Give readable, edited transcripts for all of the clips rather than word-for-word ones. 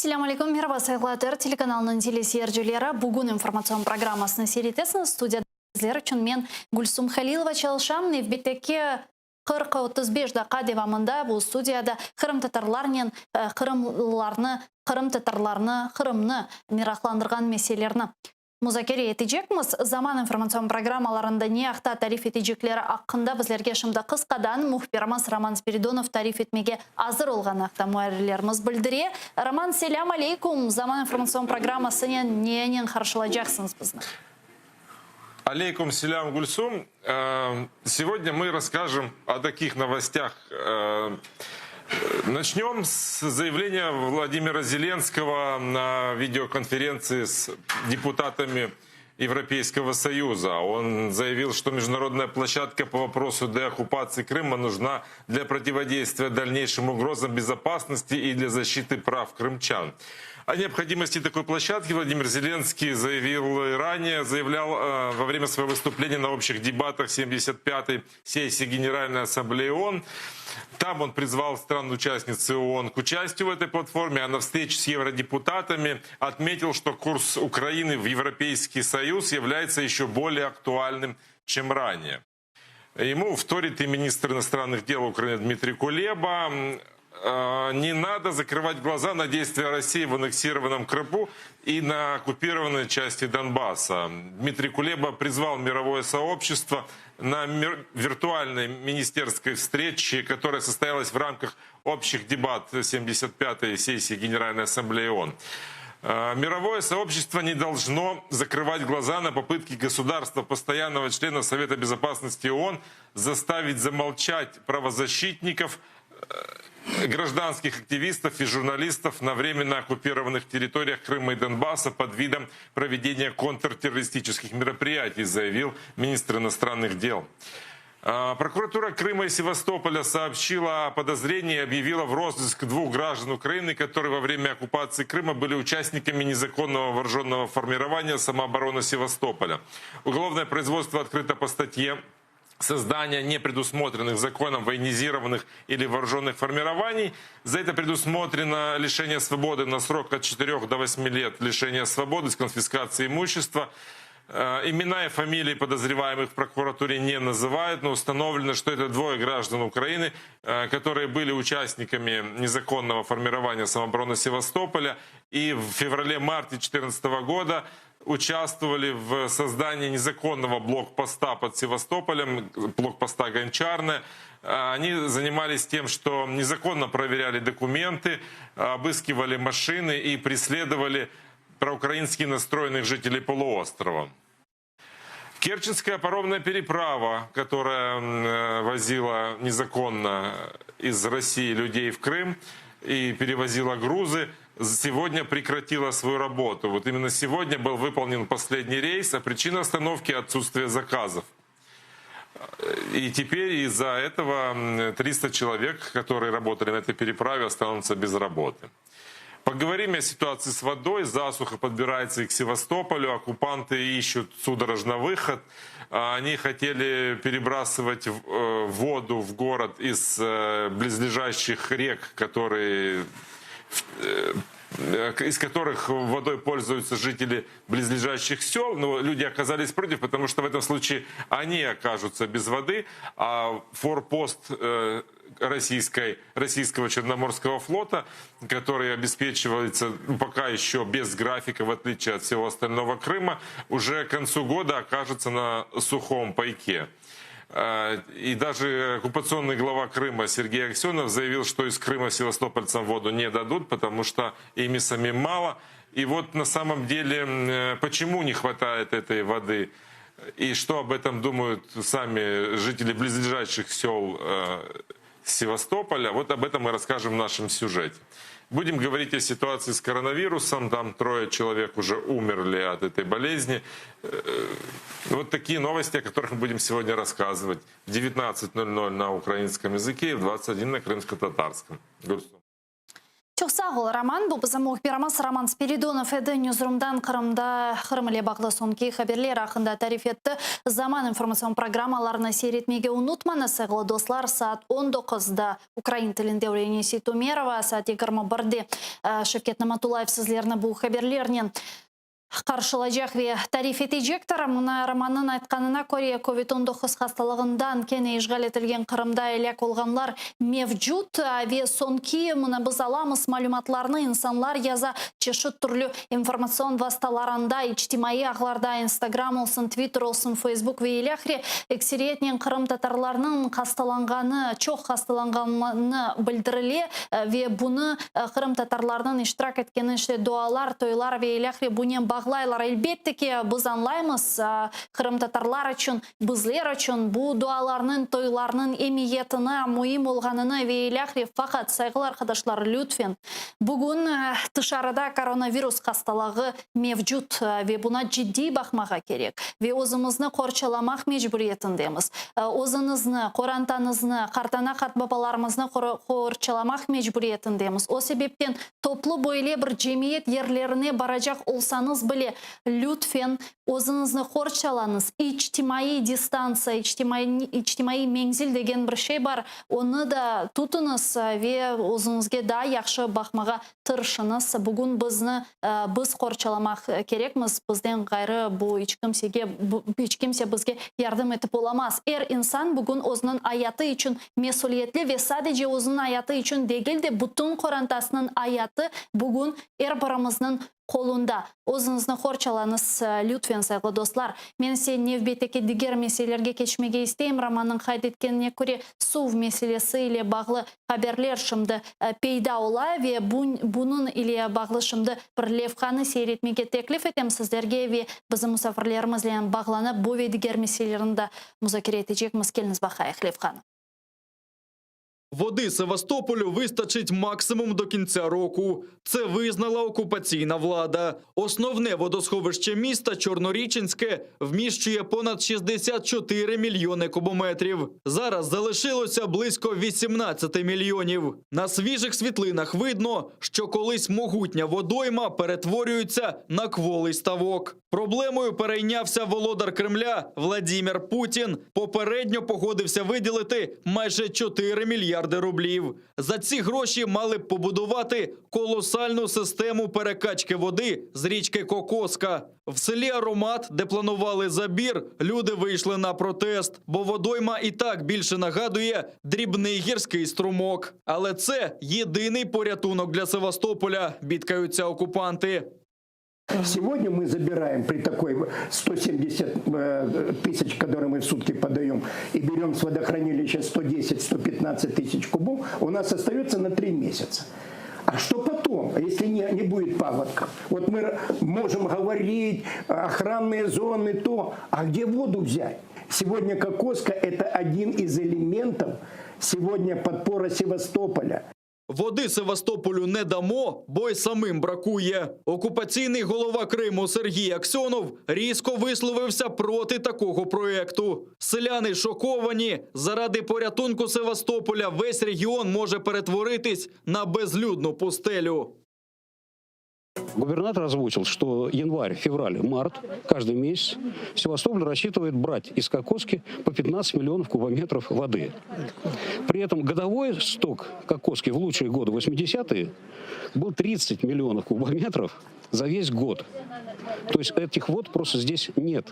Ассаламу алейкум, мирва сайглатыр, телеканалының телесерджілері бүгін информацион программасының серитесін студияда үшін мен Гульсум Халилова чалшам, невбеттеке 40-35 даққа девамында бұл студияда Қырым татарларнен Қырымны мирақландырған меселерні музакере етежекміз. Заман информацион программаларында не ақта тариф етежеклері аққында біздерге шымда қысқадан мұхбирамыз Роман Спиридонов тариф етмеге азыр олған ақта мұәрілеріміз білдіре. Роман, селям алейкум. Заман информацион программасынен ненен қаршылайжақсыңыз бізні? Алейкум селям, Гульсум. Сегодня мы расскажем о таких новостях. Начнем с заявления Владимира Зеленского на видеоконференции с депутатами Европейского Союза. Он заявил, что международная площадка по вопросу деоккупации Крыма нужна для противодействия дальнейшим угрозам безопасности и для защиты прав крымчан. О необходимости такой площадки Владимир Зеленский заявлял во время своего выступления на общих дебатах 75-й сессии Генеральной Ассамблеи ООН. Там он призвал стран-участницы ООН к участию в этой платформе, а на встрече с евродепутатами отметил, что курс Украины в Европейский Союз является еще более актуальным, чем ранее. Ему вторит и министр иностранных дел Украины Дмитрий Кулеба. Не надо закрывать глаза на действия России в аннексированном Крыму и на оккупированной части Донбасса. Дмитрий Кулеба призвал мировое сообщество на виртуальной министерской встрече, которая состоялась в рамках общих дебатов 75-й сессии Генеральной Ассамблеи ООН. Мировое сообщество не должно закрывать глаза на попытки государства, постоянного члена Совета Безопасности ООН, заставить замолчать правозащитников, гражданских активистов и журналистов на временно оккупированных территориях Крыма и Донбасса под видом проведения контртеррористических мероприятий, заявил министр иностранных дел. Прокуратура Крыма и Севастополя сообщила о подозрении и объявила в розыск 2 граждан Украины, которые во время оккупации Крыма были участниками незаконного вооруженного формирования самообороны Севастополя. Уголовное производство открыто по статье создания непредусмотренных законом военизированных или вооруженных формирований. За это предусмотрено лишение свободы на срок от 4 до 8 лет лишения свободы с конфискацией имущества. Имена и фамилии подозреваемых в прокуратуре не называют, но установлено, что это 2 граждан Украины, которые были участниками незаконного формирования самообороны Севастополя и в феврале-марте 2014 года участвовали в создании незаконного блокпоста под Севастополем, блокпоста Гончарное. Они занимались тем, что незаконно проверяли документы, обыскивали машины и преследовали проукраински настроенных жителей полуострова. Керченская паромная переправа, которая возила незаконно из России людей в Крым и перевозила грузы, сегодня прекратила свою работу. Вот именно сегодня был выполнен последний рейс, а причина остановки – отсутствие заказов. И теперь из-за этого 300 человек, которые работали на этой переправе, останутся без работы. Поговорим о ситуации с водой. Засуха подбирается и к Севастополю. Оккупанты ищут судорожно выход. Они хотели перебрасывать воду в город из близлежащих рек, из которых водой пользуются жители близлежащих сел, но люди оказались против, потому что в этом случае они окажутся без воды, а форпост российского Черноморского флота, который обеспечивается пока еще без графика, в отличие от всего остального Крыма, уже к концу года окажется на сухом пайке. И даже оккупационный глава Крыма Сергей Аксенов заявил, что из Крыма севастопольцам воду не дадут, потому что ими самим мало. И вот на самом деле, почему не хватает этой воды и что об этом думают сами жители близлежащих сел Севастополя, вот об этом мы расскажем в нашем сюжете. Будем говорить о ситуации с коронавирусом. Там 3 человек уже умерли от этой болезни. Вот такие новости, о которых мы будем сегодня рассказывать. В 19:00 на украинском языке и в 21 на крымско-татарском. Чухсағыл Роман, бұл бізім мұхбирамыз Роман Спиридонов еді Ньюзрумдан Қырымда Қырымыле бағлы сонки хаберлер ақында тариф етті. Заман информацион программаларына сейретмеге ұнытманы сәғылы дослар саат 19-да Украин тілінде Уренеси Тумерова, саат 21-де Шевкет Наматулаев сізлеріні бұл хаберлерінен қаршылajak ve тариф етежектір. Мұна Романның айтқанына көре COVID-19 хасталығындан кене ишғал етілген Қырымда әлек олғанлар мевжут ве сонки мұна біз аламыз малюматларны инсанлар яза чешіт түрлі информацион васталарында, ичтимаи ағларда, Инстаграм олсын, Твиттер олсын, Фейсбук ве еләхре эксериетнен Қырым татарларының хасталанғаны, чоқ хасталанғаны білдіріле ве бұны Қырым татарларының иштирак еткені дуалар, тойлар ве еләхре бұнен бағлайлар. Әлбетте ки біз анлаймыз Қырым татарлар үшін, бізлер үшін бұл дуаларның, тойларның емиетіні, мұйым олғаныны вейләхри фақат сайғылар қадашлар Лютфен. Бүгін тышарыда коронавирус қасталығы мевжут ве бұна жидди бақмаға керек. Ве өзімізні қорчаламақ межбүриетіндеміз. Өзіңізні, қорантанызны, қартана қатбапаларымызны қорчаламақ межбүриетіндеміз. О себептен топлы бойле бір жемиет ерлеріне баражақ олсаныз біле Лютфен өзіңізні қорчалаңыз. Ичтимаи дистанция, ичтимаи меңзіл деген бір шей бар. Оны да тұтыңыз ве өзіңізге да яқшы бақмаға тыршыңыз. Бүгін біз қорчаламақ керекміз. Бізден ғайры бұл ичкімсе бізге ярдым етіп оламаз. Инсан бүгін өзінің аяты үшін месулиетлі ве садеже өзінің аяты үшін дегелде бұтын қорантасының аяты бүгін барымызның қолында. Өзіңізні қорчалаңыз Лютфен сайғы достлар. Мен сен невбетеке дигер меселерге кечмеге істейм. Романның қайд еткеніне көре сув меселесі иле бағлы хаберлер шымды пейда ола ве бұнын иле бағлы шымды бір левқаны сейретмеге теклиф етем сіздерге ве біздің мұсафірлерімізлен бағланы бове дигер меселерінде музакер етежек мұскеліңіз бақайық левқаны. Води Севастополю вистачить максимум до кінця року. Це визнала окупаційна влада. Основне водосховище міста Чорноріченське вміщує понад 64 мільйони кубометрів. Зараз залишилося близько 18 мільйонів. На свіжих світлинах видно, що колись могутня водойма перетворюється на кволий ставок. Проблемою перейнявся володар Кремля Владимир Путін. Попередньо погодився виділити майже 4 мільярди рублів. За ці гроші мали б побудувати колосальну систему перекачки води з річки Кокоска. В селі Аромат, де планували забір, люди вийшли на протест, бо водойма і так більше нагадує дрібний гірський струмок. Але це єдиний порятунок для Севастополя, бідкаються окупанти. Сегодня мы забираем при такой 170 тысяч, которые мы в сутки подаем, и берем с водохранилища 110-115 тысяч кубов, у нас остается на 3 месяца. А что потом, если не будет паводков? Вот мы можем говорить, охранные зоны, а где воду взять? Сегодня Кокоска – это один из элементов сегодня подпора Севастополя. Води Севастополю не дамо, бо й самим бракує. Окупаційний голова Криму Сергій Аксьонов різко висловився проти такого проєкту. Селяни шоковані. Заради порятунку Севастополя весь регіон може перетворитись на безлюдну пустелю. Губернатор озвучил, что январь, февраль, март, каждый месяц Севастополь рассчитывает брать из Кокоски по 15 миллионов кубометров воды. При этом годовой сток Кокоски в лучшие годы, 80-е, был 30 миллионов кубометров за весь год. То есть этих вод просто здесь нет.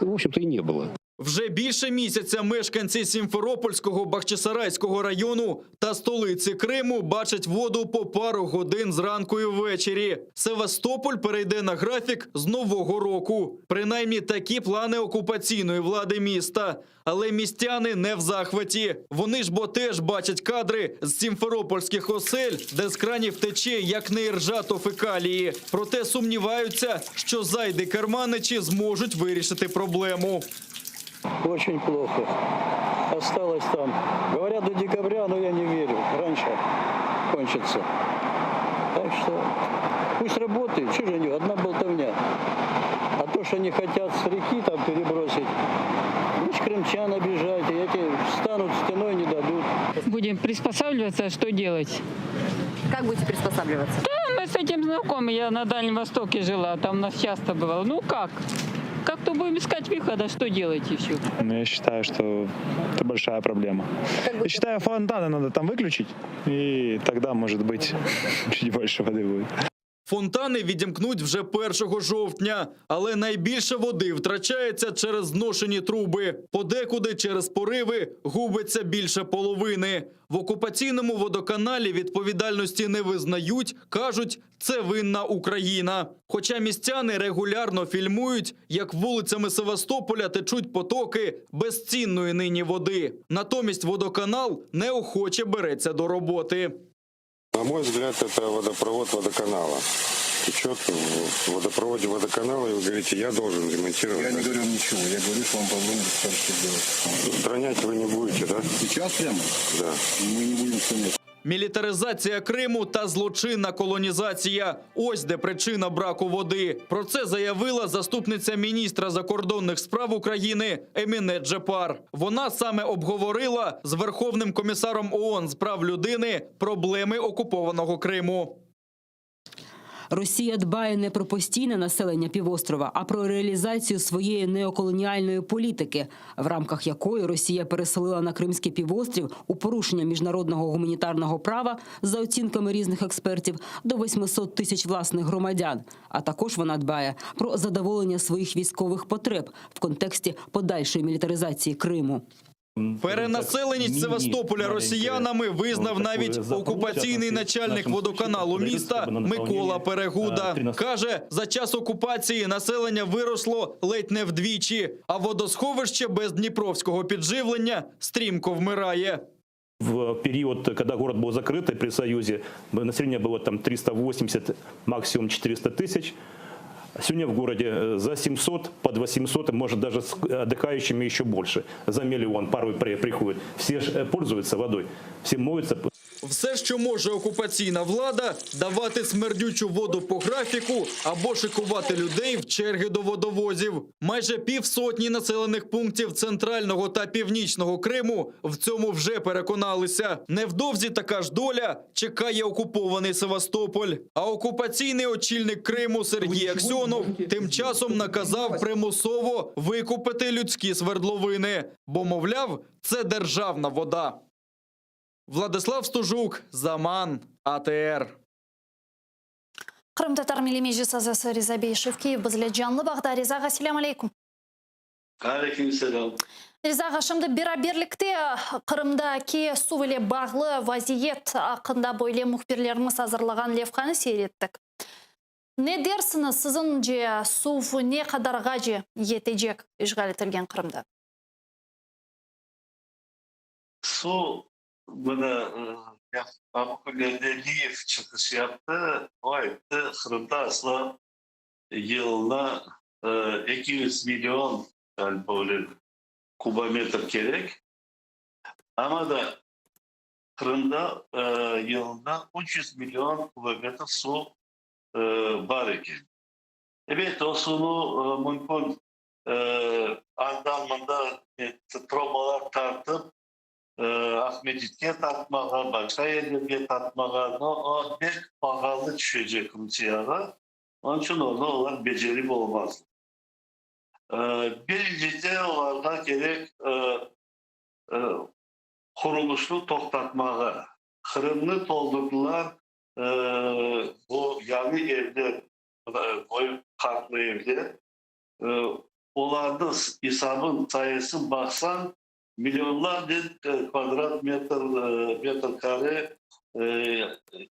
В общем-то и не было. Вже більше місяця мешканці Сімферопольського, Бахчисарайського району та столиці Криму бачать воду по пару годин зранку і ввечері. Севастополь перейде на графік з нового року. Принаймні такі плани окупаційної влади міста. Але містяни не в захваті. Вони ж бо теж бачать кадри з сімферопольських осель, де з кранів тече як не іржа, то фекалії. Проте сумніваються, що зайди-керманичі зможуть вирішити проблему. Очень плохо. Осталось там. Говорят, до декабря, но я не верю. Раньше кончится. Так что Пусть работают, что же они, одна болтовня. А то, что они хотят с реки там перебросить, лучше крымчан обижать, и эти встанут стеной, не дадут. Будем приспосабливаться, что делать? Как будете приспосабливаться? Да, мы с этим знакомы, я на Дальнем Востоке жила, там у нас часто бывало. Ну как? Как-то будем искать выхода, что делать еще? Я считаю, что это большая проблема. Я считаю, фонтаны надо там выключить, и тогда, может быть, чуть больше воды будет. Фонтани відімкнуть вже 1 жовтня, але найбільше води втрачається через зношені труби. Подекуди через пориви губиться більше половини. В окупаційному водоканалі відповідальності не визнають, кажуть, це винна Україна. Хоча містяни регулярно фільмують, як вулицями Севастополя течуть потоки безцінної нині води. Натомість водоканал неохоче береться до роботи. На мой взгляд, это водопровод водоканала. Течет в водопроводе водоканала, и вы говорите, я должен ремонтировать. Я не говорю ничего, я говорю, что вам по-другому скажут, что делать. Устранять вы не будете, да? Сейчас прямо? Да. Мы не будем устранять. Мілітаризація Криму та злочинна колонізація – ось де причина браку води. Про це заявила заступниця міністра закордонних справ України Еміне Джепар. Вона саме обговорила з Верховним комісаром ООН з прав людини проблеми окупованого Криму. Росія дбає не про постійне населення півострова, а про реалізацію своєї неоколоніальної політики, в рамках якої Росія переселила на Кримський півострів у порушення міжнародного гуманітарного права, за оцінками різних експертів, до 800 тисяч власних громадян. А також вона дбає про задоволення своїх військових потреб в контексті подальшої мілітаризації Криму. Перенаселеність Севастополя росіянами визнав навіть окупаційний начальник водоканалу міста Микола Перегуда. Каже, за час окупації населення виросло ледь не вдвічі, а водосховище без дніпровського підживлення стрімко вмирає. В период, когда город был закрыт, и при Союзе население было там 380, максимум 400 тысяч. Сегодня в городе за 700, под 800, может даже с отдыхающими еще больше. За миллион порой приходят. Все же пользуются водой, все моются. Все, що може окупаційна влада – давати смердючу воду по графіку або шикувати людей в черги до водовозів. Майже 50 населених пунктів центрального та північного Криму в цьому вже переконалися. Невдовзі така ж доля чекає окупований Севастополь. А окупаційний очільник Криму Сергій Аксьонов тим часом наказав примусово викупити людські свердловини. Бо, мовляв, це державна вода. Владислав Стужук, Заман, АТР. Крым татар милли мejlis азасы Риза Бейшев Киев бізле жанлы бағда. Ризаға, селям алейкум. Алейкум селям. Ризаға, шымды бираберлікте Қырымда ке сувеле бағлы вазиет ақында бойле мұхберлеріміз азырлаған левханы сейреттік. Не дерсіңіз сізін же сув не қадарға же етежек ішғал етілген Қырымда? Su bana Abdülhamid çıkış yaptı. O ayette Kırım'da aslında yılına 200 milyon yani böyle kubometre gerek. Ama da Kırım'da yılına 300 milyon kubometre su var iken. Evet o sunu mümkün anlamında trobalar tartıp Ahmetit'e tatmağa, başka yerlere tatmağa, o pek pahalı düşecek Rusya'ya. Onun için orada olan becerim olmaz. Birincisi onlarda gerek kuruluşu toktatmağa. Kırım'ı doldurdular. Bu yani evler, boy kartlı evler. Onlarda hesabın sayısı baksan milyonlarca kvadrat metrekare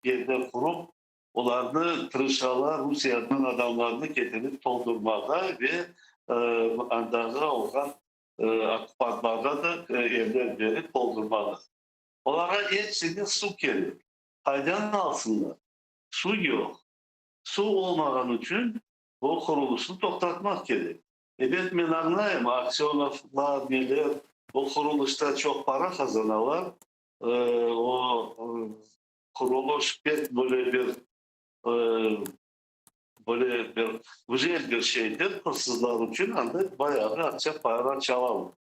yerler kurup onları tırışalar Rusya'nın adamlarını getirip doldurmada ve andağı olan akupantlarda da evler verip doldurmada. Onlara hepsinin su gelir. Haydan alsınlar. Su yok. Su olmadan için bu kuruluşu toktatmak gerek. Evet ben anlayayım aksiyonlar neler. O kuruluşta çok para kazanırlar. O kuruluş pek böyle bir böyle bir güzel bir şeydir. Hırsızlar için ancak bayağı bir akça paralar çalalım.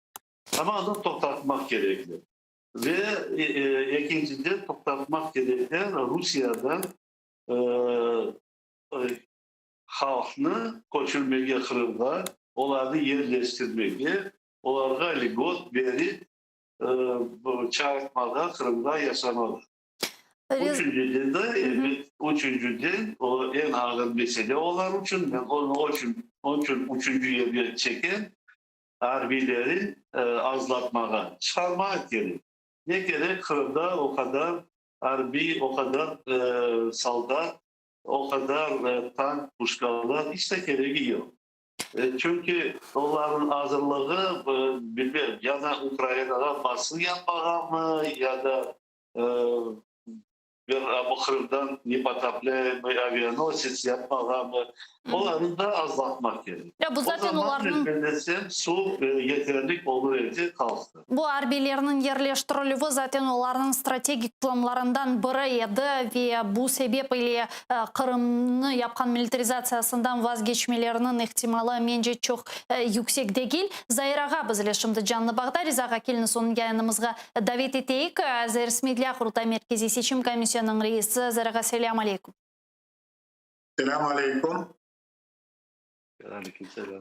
Ama onu toplatmak gerekli. Ve ikinciden toplatmak gerekli Rusya'dan halkını koçulmaya Kırım'da, onları yerleştirmeye, onlara ligot verip çağırtmalar Kırım'da yaşamalı. Üçüncüden de üçüncüden o en ağır mesele olan için onun için üçüncü yere çeken harbileri azlatmaya, çıkarmaya gerek. Ne gerek Kırım'da o kadar harbi, o kadar soldat, o kadar tank, puşkalar işte gereği yok. Çünkü onların hazırlığı bilmiyorum ya da Ukrayna'da baskı yapmaya mı ya da bir Kırım'dan Nipatap'le avianosets yapmaya mı onları da azaltmak gerek. Ya bu zaten onların su yeterlik olur eti kalktı. Bu harbilerinin yerleştirilüvü zaten onların stratejik planlarından biri edi ve bu sebeple Kırım'ı yapan militarizasyasından vazgeçmelerinin ihtimali bence çok yüksek değil. Zahiraga bizle şimdi canlı bağda Rizaga Kelini sonun yayınımızga davet eteyik. Resmiyetliğe Kurultay Merkezi Seçim Komisyonu'nun reisi Zahiraga selamun aleyküm. Selamun aleyküm.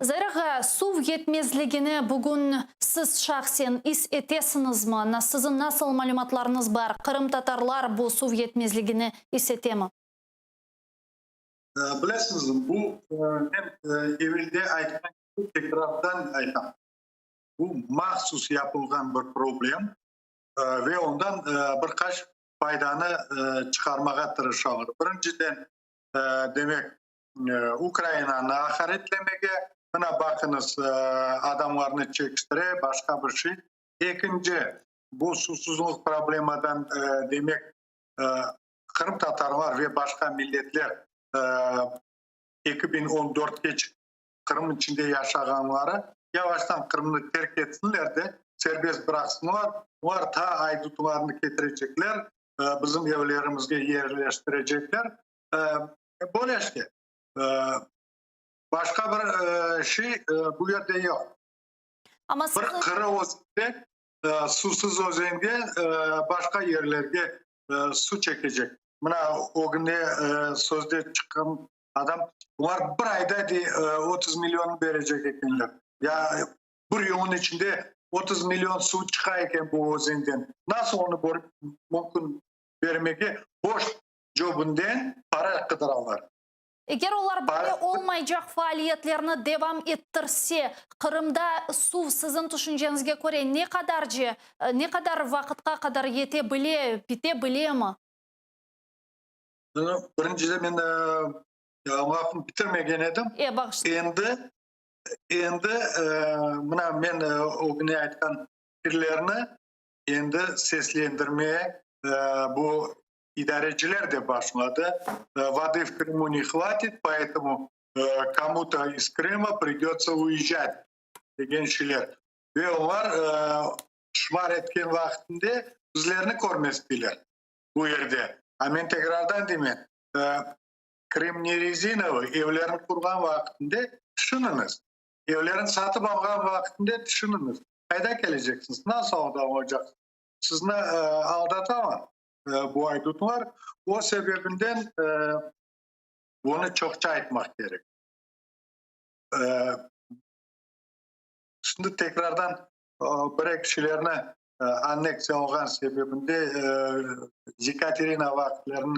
Zahiraga su yetmezligini bugün siz şahsen his etesiniz mi? Sizin nasıl malumatlarınız var? Kırım Tatarlar bu su yetmezligini his ete mi? Bilesiniz bu evvelde aytkan tekrardan aytam. Bu mahsus yapılgan bir problem ve ondan birkaç faydаны çıkarmaya tırışalım. Birinciden demek Ukrayna'nı hakaretlemege, buna bakınız adamlarını çekiştire, başka bir şey. İkinci, bu susuzluk problemadan demek Kırım Tatarlar ve başka milletler 2014 geç Kırım içinde yaşayanları yavaştan Kırım'ı terk etsinler de serbest bıraksınlar. Onlar ta aydutlarını getirecekler, bizim evlerimizde yerleştirecekler. Böyle işte. Başka bir şey bu yerde yok. Ama bir kırı özende, susuz özende başka yerlerde su çekecek. Buna o günde sözde çıkan adam var bir ayda 30 milyon verecek ekenler. Ya bir yılın içinde 30 milyon su çıkarken bu özenden nasıl onu mümkün vermeki boş cebünden para kıdırarlar. Eğer onlar böyle olmayacak faaliyetlerini devam ettirse, Kırım'da su sizin düşüncenizge göre ne kadar vakitka kadar bite mi? Birincide ben lafını bitirmegen edim. Endi buna men o güne aytkan fikirlerini endi seslendirmeye bu idareciler de başladı. Воды в Крыму не хватит, поэтому кому-то из Крыма придется уезжать деген şeyler. Ve onlar şımar etken vaktinde bizlerini görmezdiler bu yerde. Men tekrardan demen, Kırım ne rezinovu evlerini kurgan vaktinde düşününüz. Evlerini satıp algan vaktinde düşününüz. Kayda geleceksiniz? Nasıl adam olacaksınız? Sizni aldatamam bu aydutlar. O sebebinden bunu çokça aytmak gerek. Şimdi tekrardan bir kişilerine anneksiya olgan sebebinde Yekaterina vaktlerini,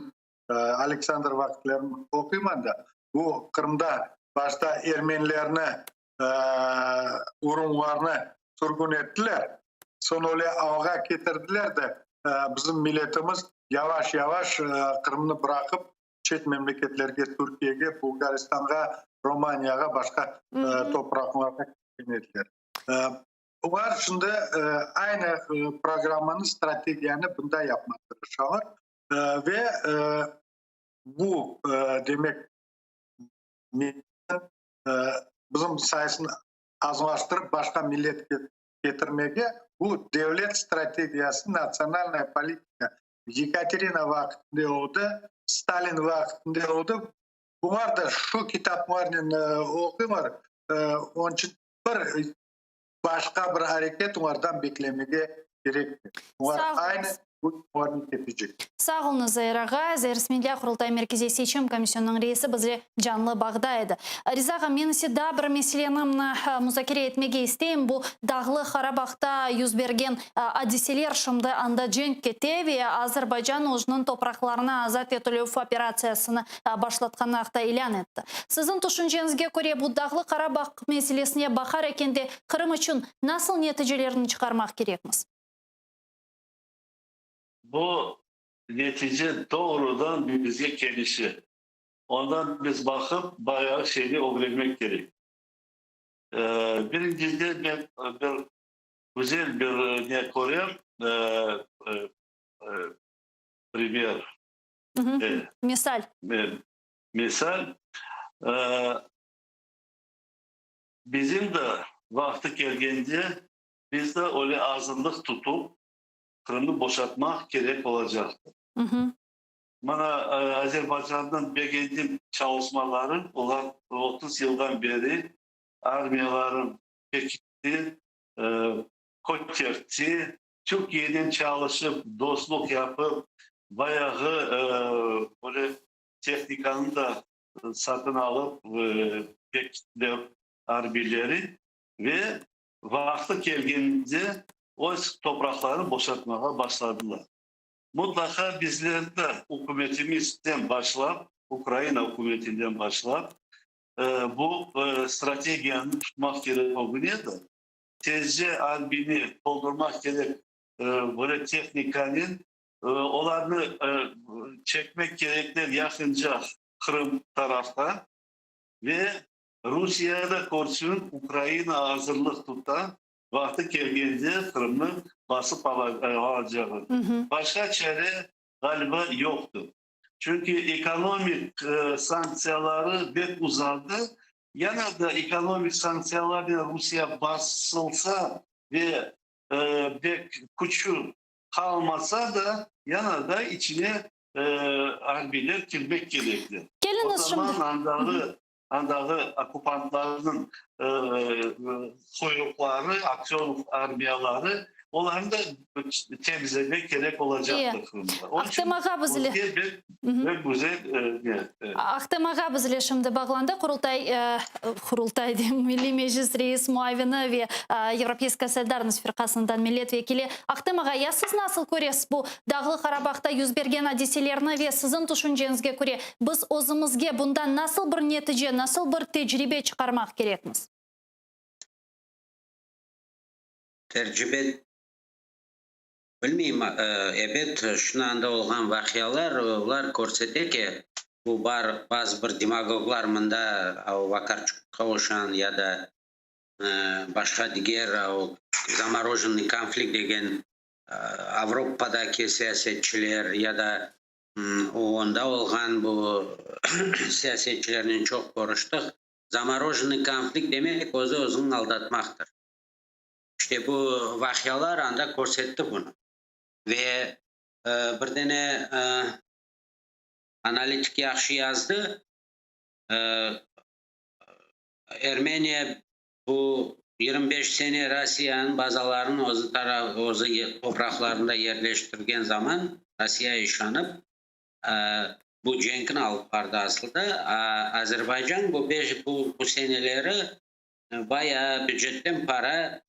Alexander vaktlerini okuyman da bu Kırım'da başta Ermenilerini, Urumlarını sürgün ettiler. Sonra öyle avga getirdiler de bizim milletimiz yavaş yavaş Kırım'ı bırakıp çet memleketlerge, Türkiye'ye, Bulgaristan'a, Romanya'ya, başka topraklara gittiler. Onlar şimdi aynı programın stratejisini bunda yapmak çalışıyorlar. Ve bu demek bizim sayısını azlaştırıp başka millet getirmeye bu devlet stratejisi, nasyonal politika Yekaterina vaktinde oldu, Stalin vaktinde oldu. Bunlar da şu kitaplarını okuyumlar. Onun için bir başka bir hareket onlardan beklemeye gerekli. Onlar Sağ olun. aynı bu formu tepecek. Sağ olun Зайыр аға. Зайыр Құрылтай Меркези Seçim Комиссионының рейсі бізле жанлы бағда еді. Риза аға, мен сізді бір мәселені музакире етмеге істейм. Бұл дағлы Қарабақта yüz берген одиселер шымды анда жен кете ве Азербайжан өзінің топрақларына азат етілу операциясыны башлатқаны ақта илян етті. Сіздің түшінжеңізге көре бұл дағлы Қарабақ мәселесіне бақар екенде Қырым үшін насыл нәтижелерін çıkarmak gerekmiz? Bu netice doğrudan bize gelişi. Ondan biz bakıp bayağı şeyi öğrenmek gerek. Birincisi ben bir güzel bir ne koyayım primer. Misal. Misal bizim de vakti geldiğinde biz de öyle azınlık tutup Kırım'ı boşaltmak gerek olacaktı. Bana Azerbaycan'dan beğendiğim çalışmaların olan 30 yıldan beri armiyaların pekiti, koçerti, Türkiye'den çalışıp, dostluk yapıp, bayağı böyle teknikanı da satın alıp pekitler armiyaları ve vakti geldiğinde o toprakları boşaltmaya başladılar. Mutlaka bizler de hükümetimizden başlayıp, Ukrayna hükümetinden başlayıp bu stratejiyi tutmak gerek olduğunu da tezce albini doldurmak gerek böyle teknikanın onları çekmek gerekler yakınca Kırım tarafta ve Rusya'da korsun Ukrayna hazırlık tutan vakti geldiğinde Kırım'ı basıp alacağı. Başka çare galiba yoktu. Çünkü ekonomik sanksiyaları pek uzadı. Yana da ekonomik sanksiyalarla Rusya basılsa ve pek küçük kalmasa da yana da içine harbiler girmek gerekli. O zaman andağı okupantlarının kuyrukları, aksiyon armiyaları onların da temizlemek gerek olacaktır Kırım'da. Onun için Ақтымаға бізле шымды бағланды Құрылтай Milli Meclis Reis Muavini ve Европейская Solidarность Firqasından milletvekili. Ақтымаға, ya siz nasıl көресіз bu Dağlı Qarabağda yüz bergen hadiselerini ve sizin düşüncеңізге көре biz özümüzge bundan nasıl bir netice, nasıl bir tecrübe çıkarmak gerekmiz? Tecrübe bilmeyeyim, evet şu anda olan vakıyalar onlar көрсете ki bu bazı bir demagoglar mında Vakarchukka oşan ya da başka diğer zamorоженный konflikt degen Avrupa'daki siyasetçiler ya da onda olan bu siyasetçilerin çok konuştuk. Zamorоженный konflikt demek özünün aldatmaktır. İşte bu vakıyalar anda көрсетті bunu. Ve bir tane analitik yaxşı yazdı. Ermeniya bu 25 sene Rusya'nın bazalarını o topraklarında yerleştirgen zaman Rusya işanıp bu cenkini alıp vardı aslında. Azerbaycan bu seneleri bayağı bütçetten para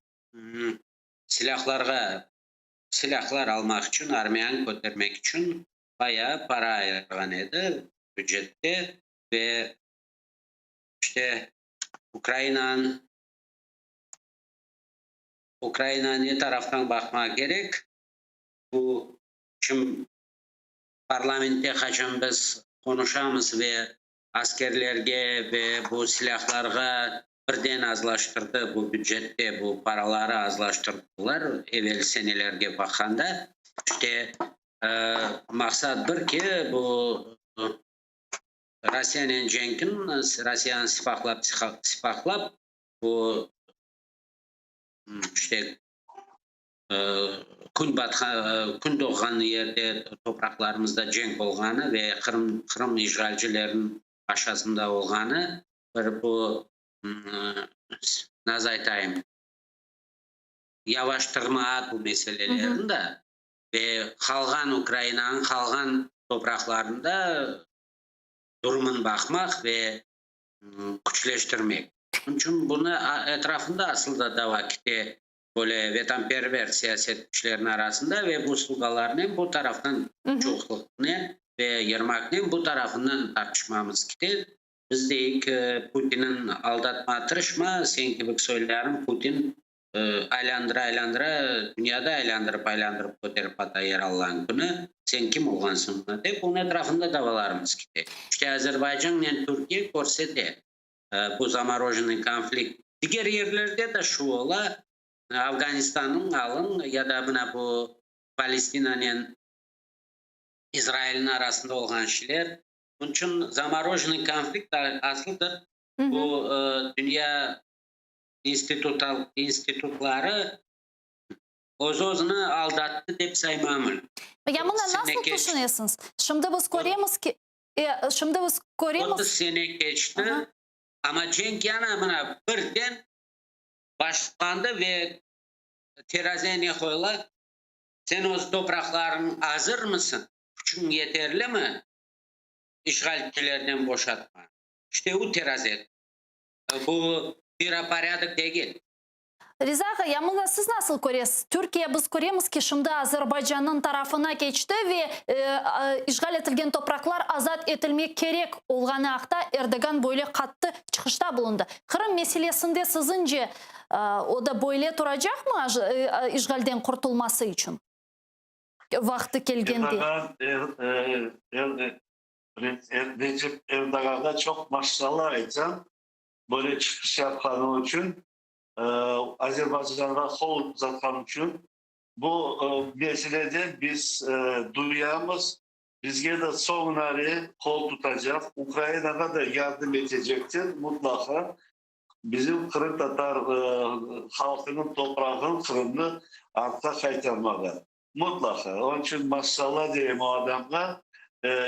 silahlar almak için, armiyan götürmek için bayağı para ayırgan edi bütçette ve işte Ukrayna'nın ne taraftan bakmak gerek? Bu şimdi parlamentte kaçan biz konuşamız ve askerlerge ve bu silahlarga birden azlaştırdı bu bütçette bu paraları azlaştırdılar evvel senelerge bakanda. İşte maksat bir ki bu Rusya'nın cenkin Rusya'nın sipahlap bu işte kun doğan yerde topraklarımızda cenk olğanı ve Kırım işgalcilerin aşağısında olğanı bir bu nasıl aytayım yavaştırma bu meselelerin de ve kalgan Ukrayna'nın kalgan topraklarında durumun bakmak ve güçleştirmek. Onun için bunu etrafında aslında da vakitte böyle vatanperver siyaset güçlerinin arasında ve bu sloganların bu taraftan çoğunlukla ve Yermak'ın bu tarafından tartışmamız gider. Biz deyik Putin'in aldatma tırışma, sen gibi söylerim Putin aylandıra dünyada aylandırıp koterip ata yer alan günü sen kim olgansın deyip onun etrafında davalarımız gider. İşte Azerbaycan ve Türkiye korsede bu zamorоженный konflikt. Diğer yerlerde de şu ola Afganistan'ın alın ya da buna bu Palestina'nın İsrail'in arasında olan şeyler. Bunun için zamorоженный konflikt aslıdır. Bu dünya institutları öz-özünü aldattı deyip saymamıl. Ya bunu nasıl düşünüyorsunuz? Şimdi biz görüyoruz ki 30 sene geçti ama Cenk yana buna birden başlandı ve terazene koyla sen o toprakların hazır mısın? Gücün yeterli mi? İşgalcilerden boşaltma. İşte o terazet. Bu piraporядок değil. Riza Ağa, Yamula siz nasıl görüyorsunuz? Türkiye biz görüyoruz ki şimdi Azerbaycan'ın tarafına geçti ve işgal edilen topraklar azat edilmek gerek olğanı haqda Erdoğan böyle katlı çıkışta bulundu. Kırım meselesinde sizince o da böyle duracak mı işgalden kurtulması için? Vakti gelgendi. Recep Erdoğan'a çok maşallah edeceğim. Böyle çıkış yapkanı için Azerbaycan'a kol uzatan için bu meselede biz duyağımız bizge de sonları kol tutacak. Ukrayna'ya da yardım edecektir mutlaka. Bizim Kırım Tatar halkının toprağının Kırım'ını arta kaytarmalı. Mutlaka. Onun için maşallah diyeyim o adamla.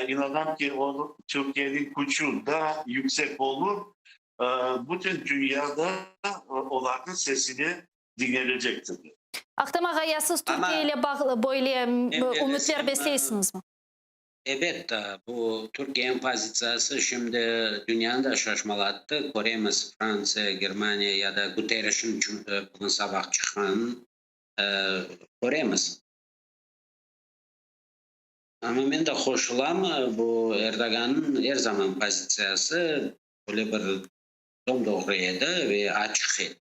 İnanam ki o Türkiye'nin gücü daha yüksek olur. Bütün dünyada onların sesini dinlenecektir. Aktam Ağa, siz Türkiye ile bağlı böyle umutlar besleysiniz mi? Evet, bu Türkiye'nin pozisyası şimdi dünyanın da şaşmalattı. Koremiz, Fransa, Germanya ya da Guterres'in bugün sabah çıkan Koremiz. Ama ben de hoşulam bu Erdoğan'ın her zaman pozisyası böyle bir doğru edi ve açık edi.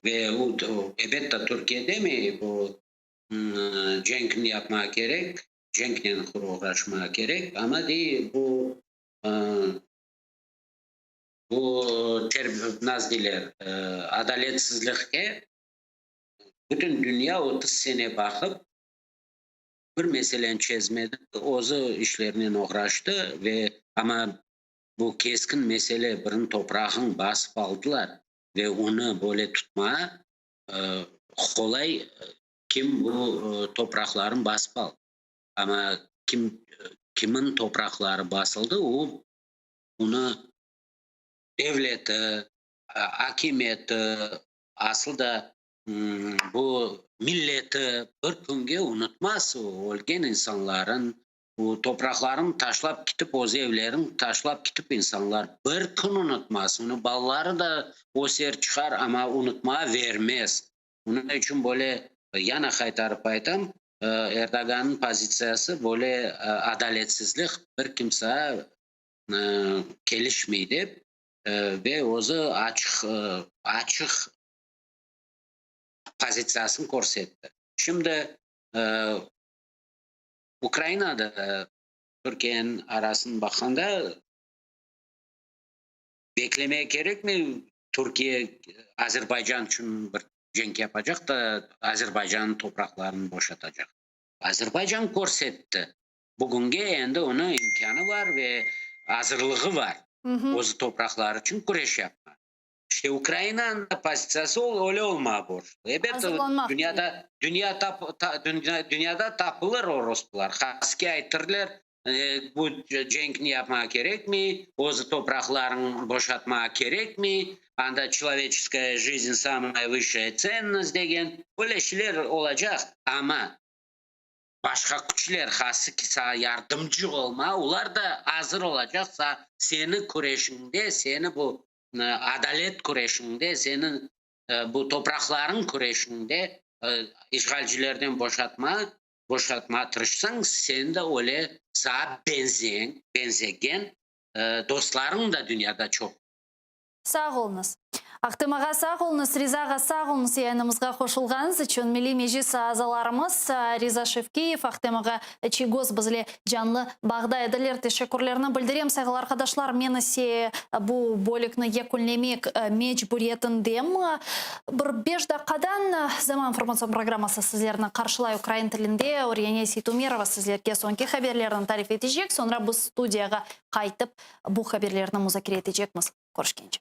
Ve o elbette Türkiye'de mi bu Cenk'in yapmak gerek, Cenk'le uğraşmak gerek ama değil bu nazdiler adaletsizlikte bütün dünya 30 sene bakıp bir meselenin çözmedi, ozu işlerine uğraştı ve ama bu keskin mesele birin toprağın basıp aldılar ve onu böyle tutmaya kolay kim bu toprakların basıp aldı. Ama kimin toprakları basıldı o onu devleti, hakimiyeti aslında bu milleti bir günge unutmaz olgen insanların bu toprakların taşlap gidip o evlerin taşlap gidip insanlar bir gün unutmaz. Onu balları da o ser çıkar ama unutmaya vermez. Onun için böyle yana kaytarıp aytam Erdoğan'ın pozisyası böyle adaletsizlik bir kimse gelişmeydi ve ozu açık pozisyasını korsetti. Şimdi Ukrayna'da Türkiye'nin arasına bakanda beklemeye gerek mi? Türkiye Azerbaycan için bir cenk yapacak da Azerbaycan'ın topraklarını boşaltacak. Azerbaycan korsetti. Bugünkü endi onun imkanı var ve hazırlığı var. O topraklar için güreş yapma. İşte Ukrayna'nın pozisyası öyle olmaya borçlu. Evet, dünyada tapılır orospular. Haski aytırlar bu cenkni yapma gerek mi? Ozu toprakların boşaltma gerek mi? Anda человеческая жизнь самая высшая ценность деген. Böyle şeyler olacak ama başka güçler hası ki sana yardımcı olma. Ular da hazır olacaksa seni kureşinde, seni bu adalet kureşinde, senin bu toprakların kureşinde işgalcilerden boşaltma tırışsan sen de öyle sana benzegen dostların da dünyada çok. Sağ olunuz. Ақтымаға сақ олыңыз, Ризаға сақ олыңыз янымызға қошылғаныз үшін милли межис азаларымыз Риза Шевкеев, Ақтымаға чигоз бізле жанлы бағда еділер тешекурлеріні білдірем. Сағыл арқадашлар, мені се бұл бөлікні екүлнемек меч бұретіндем. Бір 5 дақадан Заман информацион программасы сіздеріні қаршылай Украин тілінде Орияне Сейтумерова сіздерге соңки хаберлерін тариф етежек. Sonra бұл студияға қайтып бұл хаберлеріні музакер етежекміз. Көрішкенше.